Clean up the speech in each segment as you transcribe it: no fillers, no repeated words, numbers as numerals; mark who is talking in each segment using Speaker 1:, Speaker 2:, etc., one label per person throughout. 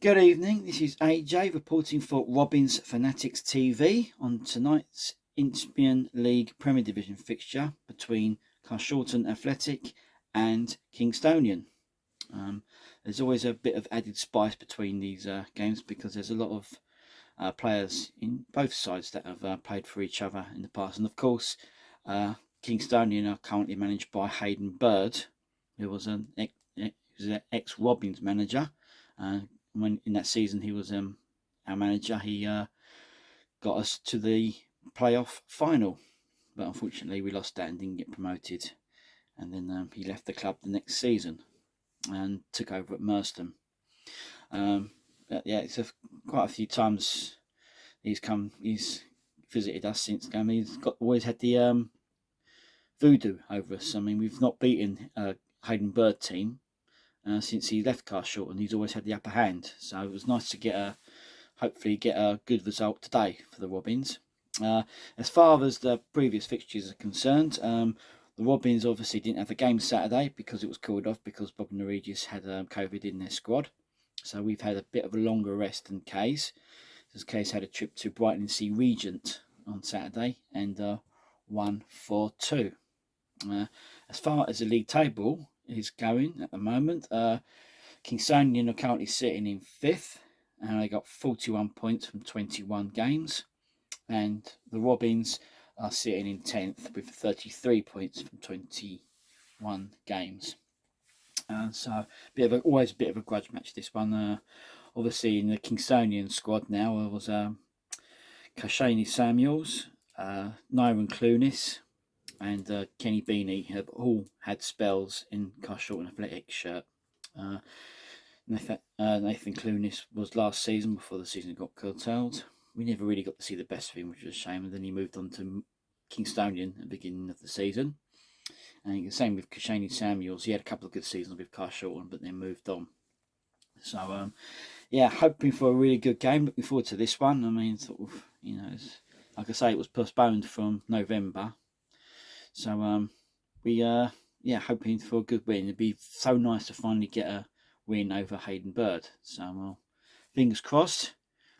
Speaker 1: Good evening, this is AJ reporting for Robin's Fanatics TV on tonight's Isthmian League Premier Division fixture between Carshalton Athletic and Kingstonian. There's always a bit of added spice between these games because there's a lot of players in both sides that have played for each other in the past. And of course, Kingstonian are currently managed by Hayden Bird, who was an ex-Robins manager. When in that season he was our manager, he got us to the playoff final, but unfortunately we lost that and didn't get promoted. And then he left the club the next season and took over at Merstham. It's quite a few times he's visited us since. He's always had the voodoo over us. I mean, we've not beaten Hayden Bird team since he left Carshalton. He's always had the upper hand, so it was nice to hopefully get a good result today for the Robins. As far as the previous fixtures are concerned, the Robins obviously didn't have a game Saturday because it was called off because Bognor Regis had COVID in their squad. So we've had a bit of a longer rest than Kays. As Kays had a trip to Brighton and Sea Regent on Saturday and won 4-2. As far as the league table is going at the moment, Kingstonian are currently sitting in 5th and they got 41 points from 21 games, and the Robins are sitting in 10th with 33 points from 21 games. So always a bit of a grudge match, this one. Obviously in the Kingstonian squad now there was Kashani Samuels, Nyron Clunis and Kenny Beanie have all had spells in Carshalton Athletics shirt. Nathan Clunis was last season before the season got curtailed. We never really got to see the best of him, which was a shame, and then he moved on to Kingstonian at the beginning of the season. And the same with Kashani Samuels. He had a couple of good seasons with Carshalton, but then moved on. So, hoping for a really good game. Looking forward to this one. I mean, like I say, it was postponed from November. So hoping for a good win. It'd be so nice to finally get a win over Hayden Bird. So fingers crossed,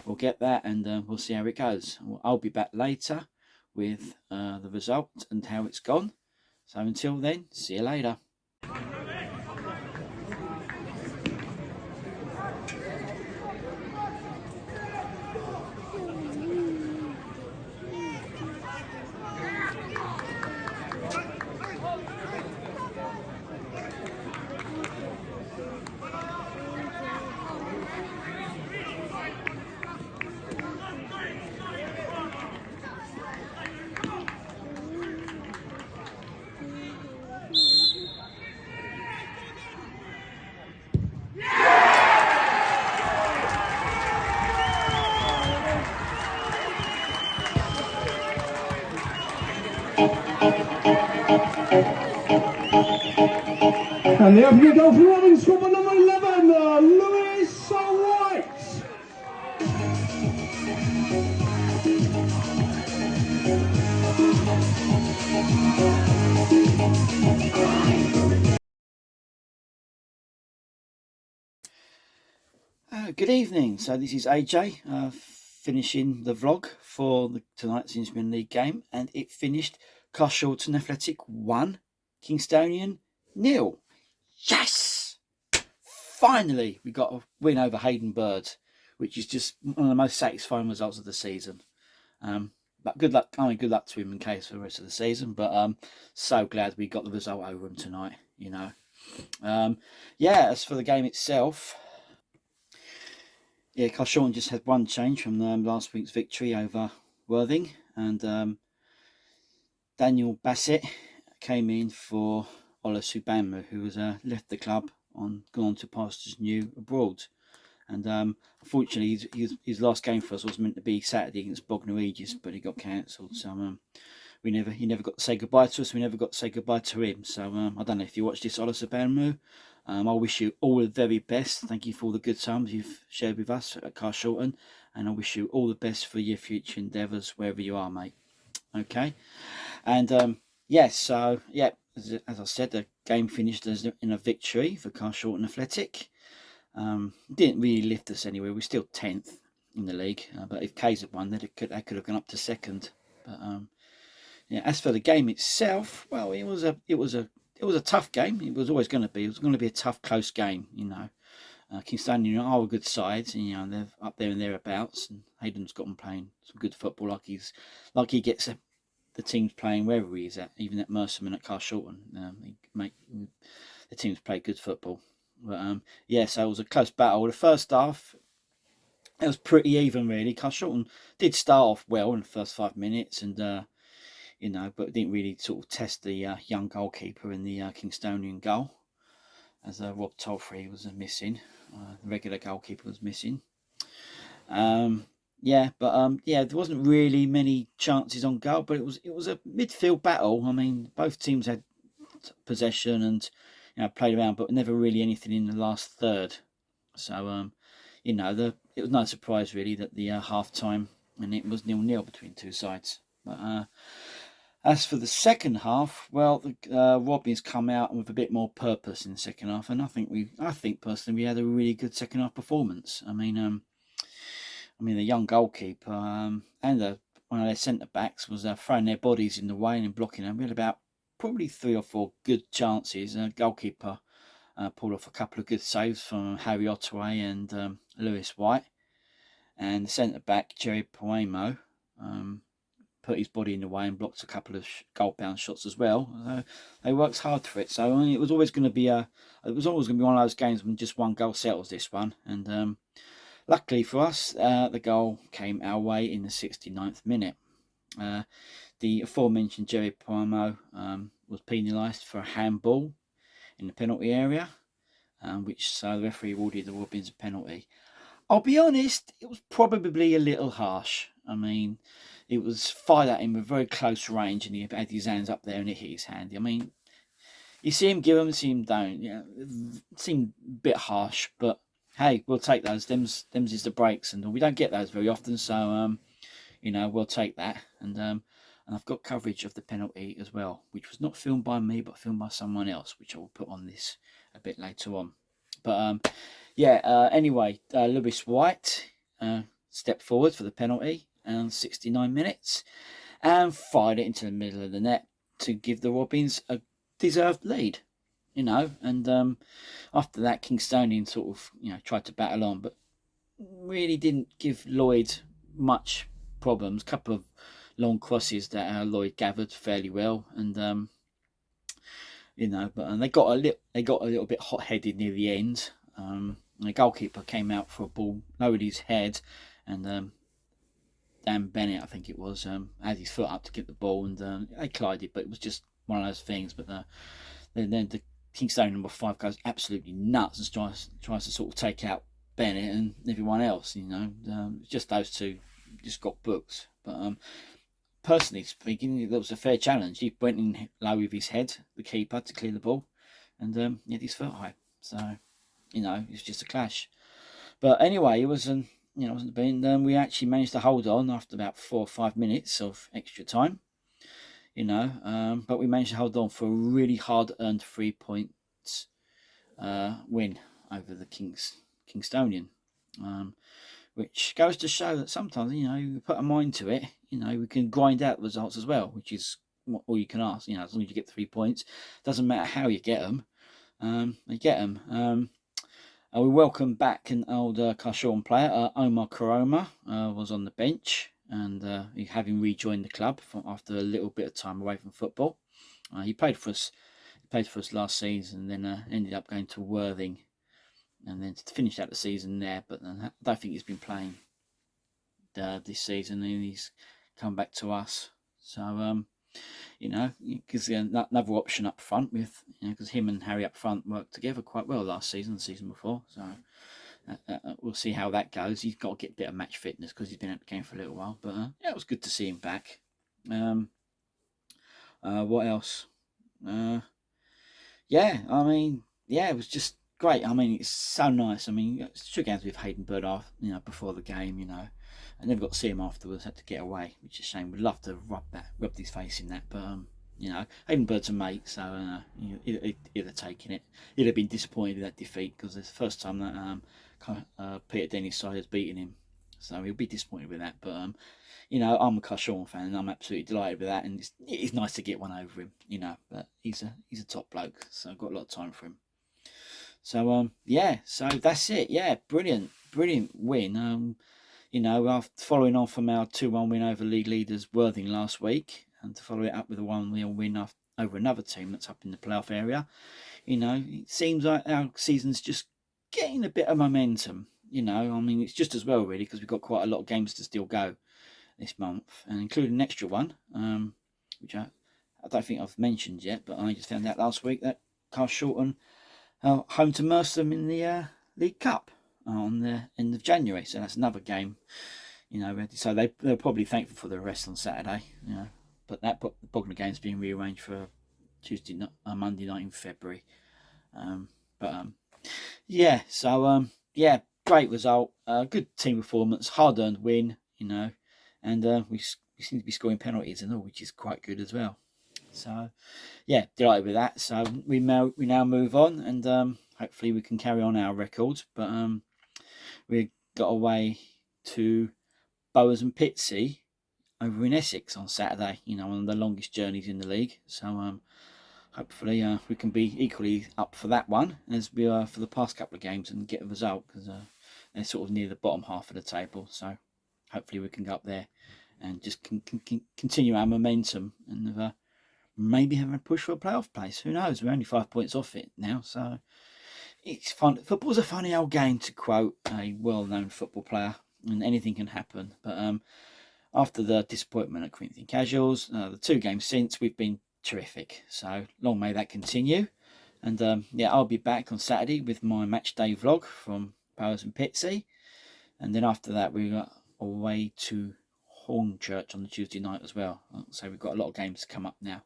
Speaker 1: we'll get that, and we'll see how it goes. I'll be back later with the result and how it's gone. So until then, see you later.
Speaker 2: And the opening goal for Robins scored by number 11, Lewis White.
Speaker 1: Good evening. So this is AJ finishing the vlog for tonight's Isthmian League game, and it finished Carshalton Athletic 1, Kingstonian 0. Yes! Finally, we got a win over Hayden Bird, which is just one of the most satisfying results of the season. But good luck. Good luck to him in case for the rest of the season. But so glad we got the result over him tonight. As for the game itself, Carshalton just had one change from last week's victory over Worthing, and Daniel Bassett came in for Ola Subammu, who has left the club gone on to pastures new abroad. And unfortunately, his last game for us was meant to be Saturday against Bognor Regis, but he got cancelled. So he never got to say goodbye to us. We never got to say goodbye to him. So I don't know if you watched this, Ola Subammu. I wish you all the very best. Thank you for all the good times you've shared with us at Carshalton, and I wish you all the best for your future endeavours wherever you are, mate. Okay, and as I said, the game finished in a victory for Carshalton Athletic. Didn't really lift us anywhere. We're still 10th in the league, but if K's had won, they could have gone up to 2nd. But yeah, as for the game itself, well, it was a tough game. It was always going to be. It was going to be a tough, close game. Kingstonian are a good side, and they're up there and thereabouts. And Hayden's got them playing some good football, like he gets the teams playing wherever he is at, even at Mercerman at Carshalton. The teams play good football. But yeah, so it was a close battle. The first half, it was pretty even, really. Carshalton did start off well in the first 5 minutes, and but didn't really sort of test the young goalkeeper in the Kingstonian goal, as Rob Tolfrey was missing. The regular goalkeeper was missing. Yeah, there wasn't really many chances on goal, but it was a midfield battle. I mean, both teams had possession and played around, but never really anything in the last third. So it was no surprise really that the half time, and it was 0-0 between two sides. But as for the second half, well, the Robins come out with a bit more purpose in the second half, and I think personally we had a really good second half performance. I mean, the young goalkeeper and one of their centre backs was throwing their bodies in the way and blocking them. We had about probably 3 or 4 good chances. Goalkeeper pulled off a couple of good saves from Harry Ottaway and Lewis White, and the centre back Jerry Poemo put his body in the way and blocked a couple of goal-bound shots as well. They worked hard for it. So it was always going to be one of those games when just one goal settles this one. And luckily for us, the goal came our way in the 69th minute. The aforementioned Jerry Poemo was penalised for a handball in the penalty area, so the referee awarded the Robins a penalty. I'll be honest, it was probably a little harsh. I mean, it was fired at him with very close range, and he had his hands up there and it hit his hand. I mean, you see him give them, see him don't. It seemed a bit harsh, but hey, we'll take those. Them's is the breaks, and we don't get those very often, so we'll take that. And I've got coverage of the penalty as well, which was not filmed by me, but filmed by someone else, which I will put on this a bit later on. But anyway, Lewis White stepped forward for the penalty and 69 minutes and fired it into the middle of the net to give the Robins a deserved lead. And after that, Kingstonian sort of tried to battle on, but really didn't give Lloyd much problems. Couple of long crosses that Lloyd gathered fairly well, and they got a little bit hot-headed near the end. The goalkeeper came out for a ball, lowered his head, and Dan Bennett, I think it was, had his foot up to get the ball, and they collided, but it was just one of those things. But then the Kingstonian number 5 goes absolutely nuts and tries to sort of take out Bennett and everyone else. Just those two just got booked. But personally speaking, that was a fair challenge. He went in low with his head, the keeper, to clear the ball, and he had his foot high. So it was just a clash. But anyway, it wasn't been. We actually managed to hold on after about 4 or 5 minutes of extra time. But we managed to hold on for a really hard-earned 3 points win over the Kingstonian, which goes to show that sometimes, you put a mind to it, we can grind out results as well, which is all you can ask. As long as you get 3 points, doesn't matter how you get them, you get them. We welcome back an old Carshalton player, Omar Karoma, was on the bench, and having rejoined the club after a little bit of time away from football. He played for us last season, and then ended up going to Worthing, and then to finish out the season there. But I don't think he's been playing this season, and he's come back to us. So because another option up front with, because him and Harry up front worked together quite well last season, the season before. So we'll see how that goes. He's got to get a bit of match fitness because he's been at the game for a little while. But it was good to see him back. What else? It was just great. I mean, it's so nice. I mean, shook hands with Hayden Bird before the game. I never got to see him afterwards. Had to get away, which is a shame. Would love to rub his face in that, but You know, Hayden Bird's a mate, so he'd have taken it. He'd have been disappointed with that defeat because it's the first time that Peter Dennis side has beaten him, so he'll be disappointed with that. But you know, I'm a Carshalton fan, and I'm absolutely delighted with that. And it's nice to get one over him, you know. But he's a top bloke, so I've got a lot of time for him. So yeah, so that's it. Yeah, brilliant win. You know, after following on from our 2-1 win over league leaders Worthing last week, and to follow it up with a 1-0 win over another team that's up in the playoff area. You know, it seems like our season's just getting a bit of momentum. You know, I mean, it's just as well really because we've got quite a lot of games to still go this month, and including an extra one, which I don't think I've mentioned yet, but I just found out last week that Carshalton are home to Merstham in the League Cup on the end of January, so that's another game, you know. So they're probably thankful for the rest on Saturday, you know. But that Bognor game's being rearranged for Monday night in February. Yeah, so yeah, great result, good team performance, hard-earned win, you know. And we seem to be scoring penalties and all, which is quite good as well. So, yeah, delighted with that. So we now move on, and hopefully we can carry on our record. But we got away to Bowers and Pitsea over in Essex on Saturday. You know, one of the longest journeys in the league. So hopefully we can be equally up for that one as we are for the past couple of games and get a result, because they're sort of near the bottom half of the table. So hopefully we can go up there and just continue our momentum and maybe have a push for a playoff place. Who knows? We're only 5 points off it now, so it's fun. Football's a funny old game, to quote a well-known football player, and anything can happen. But after the disappointment at Corinthian Casuals, the 2 games since, we've been terrific. So long may that continue. And yeah, I'll be back on Saturday with my match day vlog from Bowers and Pitsea, and then after that we got away to Hornchurch on the Tuesday night as well. So we've got a lot of games to come up now.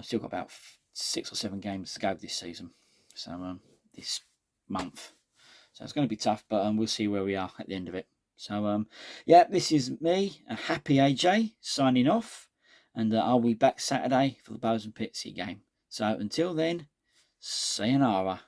Speaker 1: Still got about 6 or 7 games to go this season, so this month. So it's going to be tough, but we'll see where we are at the end of it. So yeah, this is me, a happy AJ, signing off, and I'll be back Saturday for the Bowers and Pitsea game. So until then, sayonara.